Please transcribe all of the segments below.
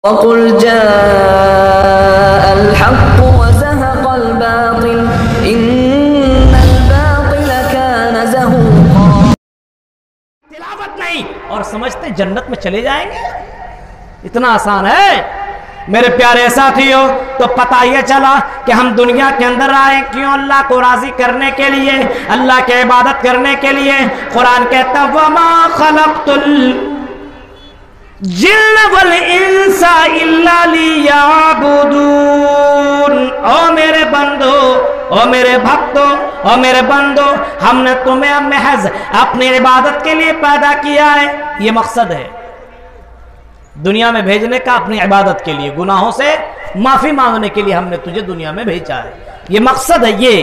وَقُلْ جَاءَ الْحَقُّ وَزَهَقَ الْبَاطِلُ إِنَّ الْبَاطِلَ كَانَ زَهُوقًا۔ تلاوت نہیں اور سمجھتے جنت میں چلے جائیں گے، اتنا آسان ہے میرے پیارے ساتھیوں۔ تو پتہ یہ چلا کہ ہم دنیا کے اندر آئے کیوں؟ اللہ کو راضی کرنے کے لیے، اللہ کی عبادت کرنے کے لیے۔ قرآن کہتا ہے وَمَا خَلَقْتُ الجِّنَّ وَالْإِنسَ إِلَّا لِيَعْبُدُونَ۔ او میرے بندو، او میرے بھکتو، او میرے بندو، ہم نے تمہیں محض اپنی عبادت کے لیے پیدا کیا ہے۔ یہ مقصد ہے دنیا میں بھیجنے کا، اپنی عبادت کے لیے، گناہوں سے معافی مانگنے کے لیے ہم نے تجھے دنیا میں بھیجا ہے۔ یہ مقصد ہے یہ،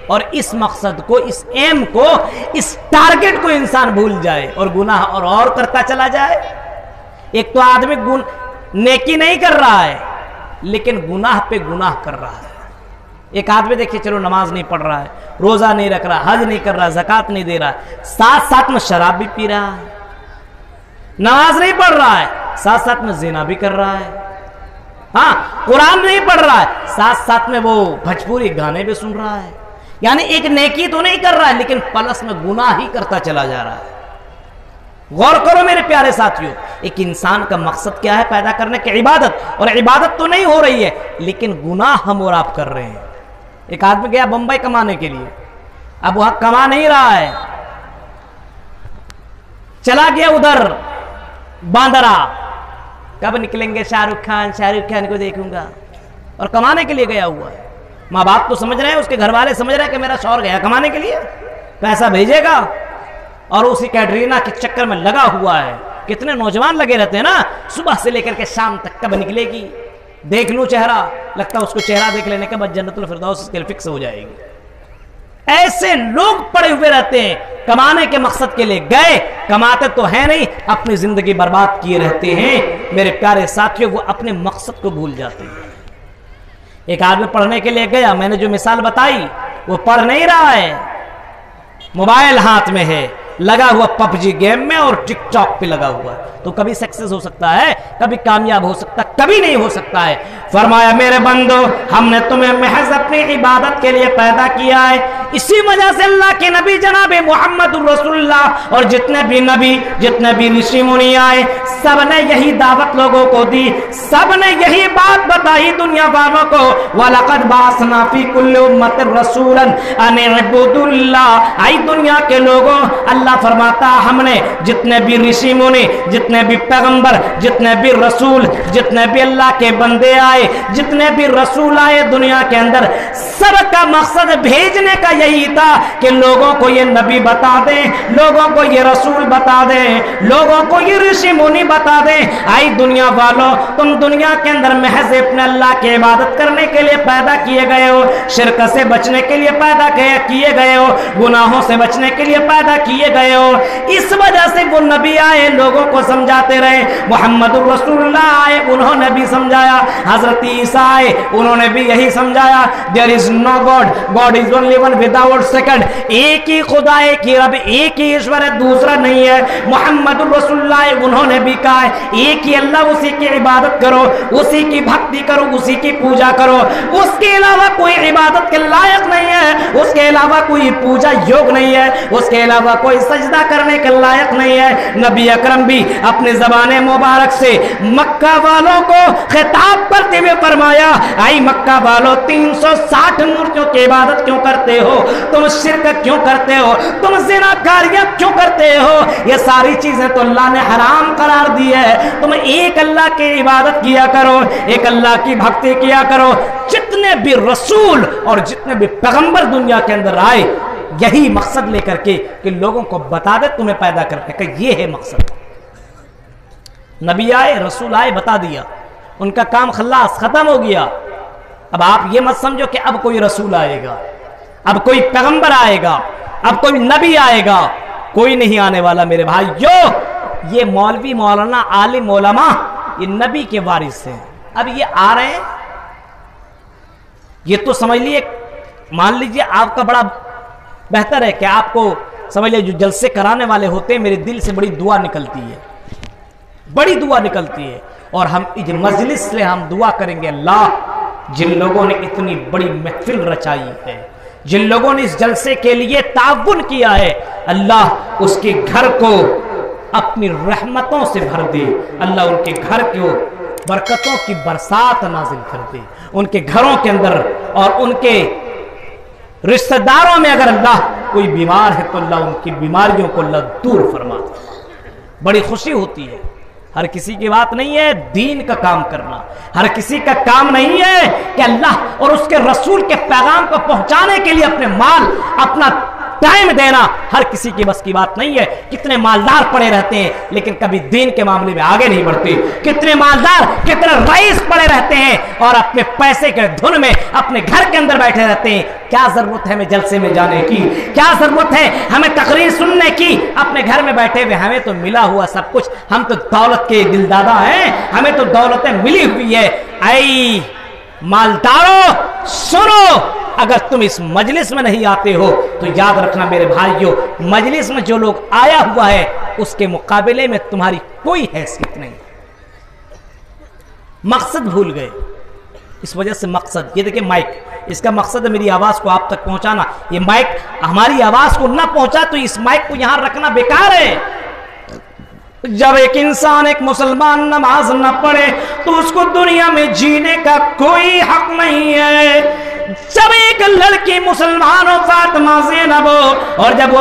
اور اس مقصد کو، اس ایم کو، اس ٹارگٹ کو انسان بھول جائے اور گناہ اور کرتا چلا جائے۔ ایک تو آدمی نیکی نہیں کر رہا ہے لیکن گناہ پہ گناہ کر رہا ہے۔ ایک آدمی دیکھیے چلو نماز نہیں پڑھ رہا ہے، روزہ نہیں رکھ رہا، حج نہیں کر رہا، زکوٰۃ نہیں دے رہا ہے، ساتھ ساتھ میں شراب بھی پی رہا ہے، نماز نہیں پڑھ رہا ہے، ساتھ ساتھ میں زنا بھی کر رہا ہے، ہاں قرآن نہیں پڑھ رہا ہے، ساتھ ساتھ میں وہ بھوجپوری گانے بھی سن رہا ہے۔ یعنی ایک نیکی تو نہیں کر رہا ہے لیکن پلس میں گناہ ہی کرتا چلا جا رہا ہے۔ غور کرو میرے پیارے ساتھیوں، ایک انسان کا مقصد کیا ہے پیدا کرنے کی؟ عبادت، اور عبادت تو نہیں ہو رہی ہے لیکن گناہ ہم اور آپ کر رہے ہیں۔ ایک آدمی گیا بمبئی کمانے کے لیے، اب وہاں کما نہیں رہا ہے، چلا گیا ادھر باندرا، کب نکلیں گے شاہ رخ خان کو دیکھوں گا، اور کمانے کے لیے گیا ہوا ہے۔ ماں باپ تو سمجھ رہے ہیں، اس کے گھر والے سمجھ رہے ہیں کہ میرا شوہر گیا کمانے کے لیے، پیسہ بھیجے گا، اور اسی کیٹرینا کے چکر میں لگا ہوا ہے۔ کتنے نوجوان لگے رہتے ہیں نا، صبح سے لے کر کے شام تک، کب نکلے گی، دیکھ لوں چہرہ، لگتا ہے اس کو چہرہ دیکھ لینے کے بعد جنت الفردوس اس کے لیے فکس ہو جائے گی۔ ایسے لوگ پڑے ہوئے رہتے ہیں، کمانے کے مقصد کے لیے گئے، کماتے تو ہیں نہیں، اپنی زندگی برباد کیے رہتے ہیں۔ میرے پیارے ساتھیوں، وہ اپنے مقصد کو بھول جاتے ہیں۔ ایک آدمی پڑھنے کے لیے گیا، میں نے جو مثال بتائی وہ پڑھ نہیں رہا ہے، موبائل ہاتھ میں ہے، لگا ہوا پب جی گیم میں اور ٹک ٹاک پہ لگا ہوا ہے، تو کبھی سکسیس ہو سکتا ہے، کبھی کامیاب ہو سکتا ہے، کبھی نہیں ہو سکتا ہے۔ فرمایا میرے بندو، ہم نے تمہیں محض اپنی عبادت کے لیے پیدا کیا ہے۔ اسی وجہ سے اللہ کے نبی جناب محمد رسول اللہ اور جتنے بھی نبی، جتنے بھی رشی منی آئے، سب نے یہی دعوت لوگوں کو دی، سب نے یہی بات بتائی دنیا والوں کو، وَلَقَدْ بَعَثْنَا فِي كُلِّ أُمَّةٍ رَسُولًا أَنِ اعْبُدُوا اللَّهَ۔ اے دنیا کے لوگوں، اللہ فرماتا ہم نے جتنے بھی رشی منی، جتنے بھی پیغمبر، جتنے بھی رسول، جتنے بھی اللہ کے بندے آئے، جتنے بھی رسول آئے دنیا کے اندر، سب کا مقصد بھیجنے کا یہی تھا کہ لوگوں کو یہ نبی بتا دیں، لوگوں کو یہ رسول بتا دیں، لوگوں کو یہ رشی منی بتا دیں، آئی دنیا والوں، تم دنیا کے اندر محض اپنے اللہ کی عبادت کرنے کے لیے پیدا کیے گئے ہو، شرک سے بچنے کے لیے پیدا کیے گئے ہو، گناہوں سے بچنے کے لیے پیدا کیے گئے ہو۔ اس وجہ سے وہ نبی آئے، لوگوں کو سمجھاتے رہے، محمد رسول اللہ آئے، انہوں نے بھی سمجھایا، حضرت عیسیٰ آئے، انہوں نے بھی یہی سمجھایا، there is no God, God is only one without second۔ ایک ہی خدا، ایک ہی رب، ایک ہی ایشور ہے، دوسرا نہیں ہے۔ محمد رسول اللہ آئے، انہوں نے بھی کہا ہے ایک ہی اللہ، اسی کی عبادت کرو، اسی کی بھکتی کرو، اسی کی پوجا کرو، اس کے علاوہ کوئی عبادت کے لائق نہیں ہے، اس کے علاوہ کوئی پوجا یوگ نہیں ہے، اس کے علاوہ کوئی سجدہ کرنے کے لائق نہیں ہے۔ نبی اکرم بھی اپنی زبان مبارک سے مکہ والوں کو خطاب کرتے ہوئے فرمایا، اے مکہ والوں، 360 مورتیوں کی عبادت کیوں کرتے ہو؟ تم شرک کیوں کرتے ہو؟ تم زنا کاریاں کیوں کرتے ہو؟ یہ ساری چیزیں تو اللہ نے حرام قرار دی ہے۔ تم ایک اللہ کی عبادت کیا کرو، ایک اللہ کی بھکتی کیا کرو۔ جتنے بھی رسول اور جتنے بھی پیغمبر دنیا کے اندر آئے، یہی مقصد لے کر کے کہ لوگوں کو بتا دے تمہیں پیدا کرنے کا، یہ ہے مقصد۔ نبی آئے، رسول آئے، بتا دیا، ان کا کام خلاص ختم ہو گیا۔ اب آپ یہ مت سمجھو کہ اب کوئی رسول آئے گا، اب کوئی پیغمبر آئے گا، اب کوئی نبی آئے گا، کوئی نہیں آنے والا میرے بھائیو۔ یہ مولوی، مولانا، عالم، علماء، یہ نبی کے وارث ہیں۔ اب یہ آ رہے ہیں، یہ تو سمجھ لیے، مان لیجئے آپ کا بڑا بہتر ہے کہ آپ کو سمجھ لے، جو جلسے کرانے والے ہوتے ہیں، میرے دل سے بڑی دعا نکلتی ہے، بڑی دعا نکلتی ہے، اور ہم اس مجلس سے ہم دعا کریں گے، اللہ جن لوگوں نے اتنی بڑی محفل رچائی ہے، جن لوگوں نے اس جلسے کے لیے تعاون کیا ہے، اللہ اس کے گھر کو اپنی رحمتوں سے بھر دے، اللہ ان کے گھر کو برکتوں کی برسات نازل کر دے، ان کے گھروں کے اندر اور ان کے رشتہ داروں میں اگر اللہ کوئی بیمار ہے تو اللہ ان کی بیماریوں کو اللہ دور فرما دے۔ بڑی خوشی ہوتی ہے، ہر کسی کی بات نہیں ہے دین کا کام کرنا، ہر کسی کا کام نہیں ہے کہ اللہ اور اس کے رسول کے پیغام کو پہنچانے کے لیے اپنے مال اپنا ٹائم دینا ہر کسی کی بس کی بات نہیں ہے۔ کتنے مالدار پڑے رہتے ہیں لیکن کبھی دین کے معاملے میں آگے نہیں بڑھتے، کتنے مالدار کتنے رئیس پڑے رہتے ہیں اور اپنے پیسے کے دھن میں اپنے گھر کے اندر بیٹھے رہتے ہیں۔ کیا ضرورت ہے ہمیں جلسے میں جانے کی، کیا ضرورت ہے ہمیں تقریر سننے کی، اپنے گھر میں بیٹھے ہوئے ہمیں تو ملا ہوا سب کچھ، ہم تو دولت کے دلدادہ ہیں، ہمیں تو دولتیں ملی ہوئی ہے۔ اے مالداروں سنو، اگر تم اس مجلس میں نہیں آتے ہو تو یاد رکھنا میرے بھائیوں، مجلس میں جو لوگ آیا ہوا ہے اس کے مقابلے میں تمہاری کوئی حیثیت نہیں۔ مقصد بھول گئے، اس وجہ سے مقصد یہ دیکھیں مائک، اس کا مقصد ہے میری آواز کو آپ تک پہنچانا۔ یہ مائک ہماری آواز کو نہ پہنچا تو اس مائک کو یہاں رکھنا بیکار ہے۔ جب ایک انسان ایک مسلمان نماز نہ پڑھے تو اس کو دنیا میں جینے کا کوئی حق نہیں ہے۔ جب ایک لڑکی مسلمان ہو فاطمہ زینب ہو اور جب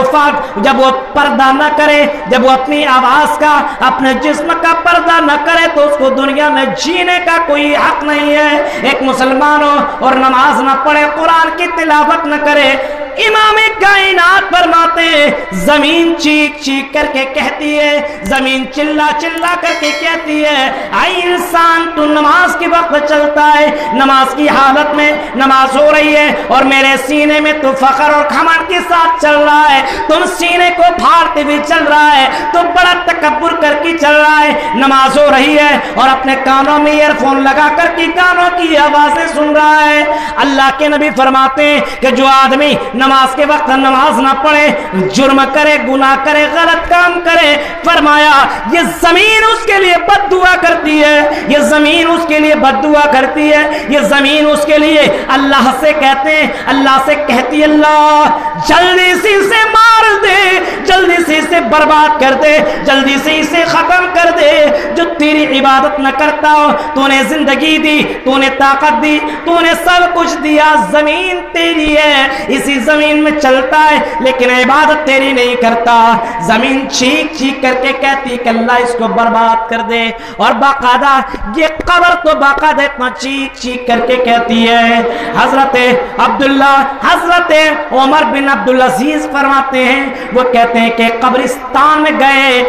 وہ پردہ نہ کرے، جب وہ اپنی آواز کا اپنے جسم کا پردہ نہ کرے تو اس کو دنیا میں جینے کا کوئی حق نہیں ہے۔ ایک مسلمان ہو اور نماز نہ پڑھے، قرآن کی تلاوت نہ کرے، امام کائنات فرماتے ہیں زمین چیخ چیخ کر کے کہتی ہے، زمین چلا چلا کر کے کہتی ہے اے انسان تو نماز کے وقت چلتا ہے، نماز کی حالت میں نماز ہو رہی ہے اور میرے سینے میں تو فخر اور گھمنڈ کے ساتھ چل رہا ہے، تم سینے کو پھاڑتے ہوئے چل رہا ہے، تو بڑا تکبر کر کے چل رہا ہے، نماز ہو رہی ہے اور اپنے کانوں میں ایئر فون لگا کر کے کانوں کی آوازیں سن رہا ہے۔ اللہ کے نبی فرماتے ہیں کہ جو آدمی نماز کے وقت نماز نہ پڑھے، جرم کرے، گناہ کرے، غلط کام کرے، فرمایا یہ زمین اس کے لیے بد دعا کرتی ہے، یہ زمین اس کے لیے بد دعا کرتی ہے، یہ زمین اس کے لیے اللہ سے کہتے ہیں، اللہ سے کہتی ہے اللہ جلدی سے اسے مار دے، جلدی سے اسے برباد کر دے، جلدی سے اسے ختم کر دے۔ جو تیری عبادت نہ کرتا ہو، تو نے زندگی دی، تو نے طاقت دی، تو نے سب کچھ دیا، زمین تیری ہے، اسی زمین میں چلتا ہے لیکن عبادت تیری نہیں کرتا۔ زمین چیخ چیخ کر کے کہتی کہ اللہ اس کو برباد کر دے، اور باقاعدہ یہ قبر تو باقاعدہ اتنا چیخ چیخ کر کے کہتی ہے۔ حضرت عبداللہ حضرت عمر بن عبدالعزیز فرماتے ہیں، وہ کہتے ہیں کہ قبرستان میں گئے،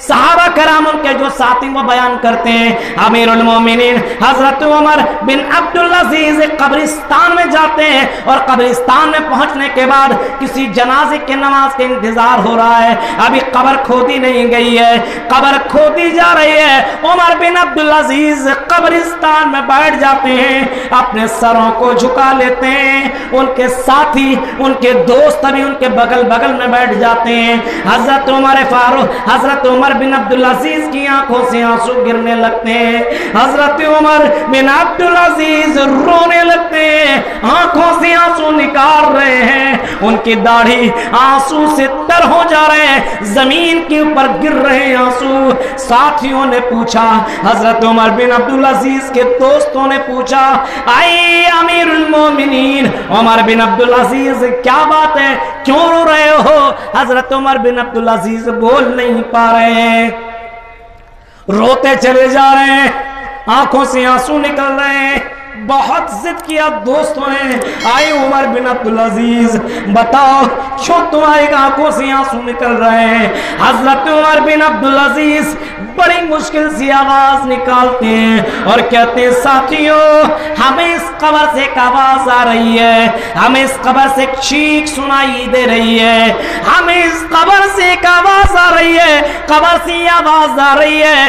صحابہ کرام ان کے جو ساتھی وہ بیان کرتے ہیں، امیر المومنین حضرت عمر بن عبدالعزیز قبرستان میں جاتے ہیں اور قبرستان میں پہنچنے کے بعد کسی جنازے کے نماز کے انتظار ہو رہا ہے، ابھی قبر کھودی نہیں گئی ہے، قبر کھودی جا رہی ہے۔ عمر بن عبدالعزیز قبرستان میں بیٹھ جاتے ہیں، اپنے سروں کو جھکا لیتے ہیں، ان کے ساتھی ان کے دوست بھی ان کے بغل میں بیٹھ جاتے ہیں۔ حضرت عمر فاروق حضرت عمر بن عبدالعزیز کی آنکھوں سے آنسو گرنے لگتے ہیں، حضرت عمر بن عبدالعزیز رونے لگتے ہیں، آنکھوں سے آنسو نکال رہے ہیں، ان کی داڑھی آنسو سے تر ہو جا رہے ہیں، زمین کے اوپر گر رہے ہیں آنسو۔ ساتھیوں نے پوچھا، حضرت عمر بن عبدالعزیز کے دوستوں نے پوچھا اے امیر المومنین عمر بن عبدالعزیز کیا بات ہے، کیوں رو رہے ہو؟ حضرت عمر بن عبدالعزیز بول نہیں پا رہے ہیں، روتے چلے جا رہے ہیں، آنکھوں سے آنسو نکل رہے ہیں۔ بہت ضد کیا دوستوں نے، آئے عمر بن عبدالعزیز بتاؤ کیوں تمہاری آنکھوں سے آنسو نکل رہے ہیں؟ حضرت عمر بن عبدالعزیز بڑی مشکل سی آواز نکالتے ہیں اور کہتے ہیں ساتھیوں ہمیں اس قبر سے ایک آواز آ رہی ہے، ہمیں اس قبر سے ایک چیخ سنائی دے رہی ہے، ہمیں اس قبر سے ایک آواز آ رہی ہے، قبر سے یہ آواز آ رہی ہے،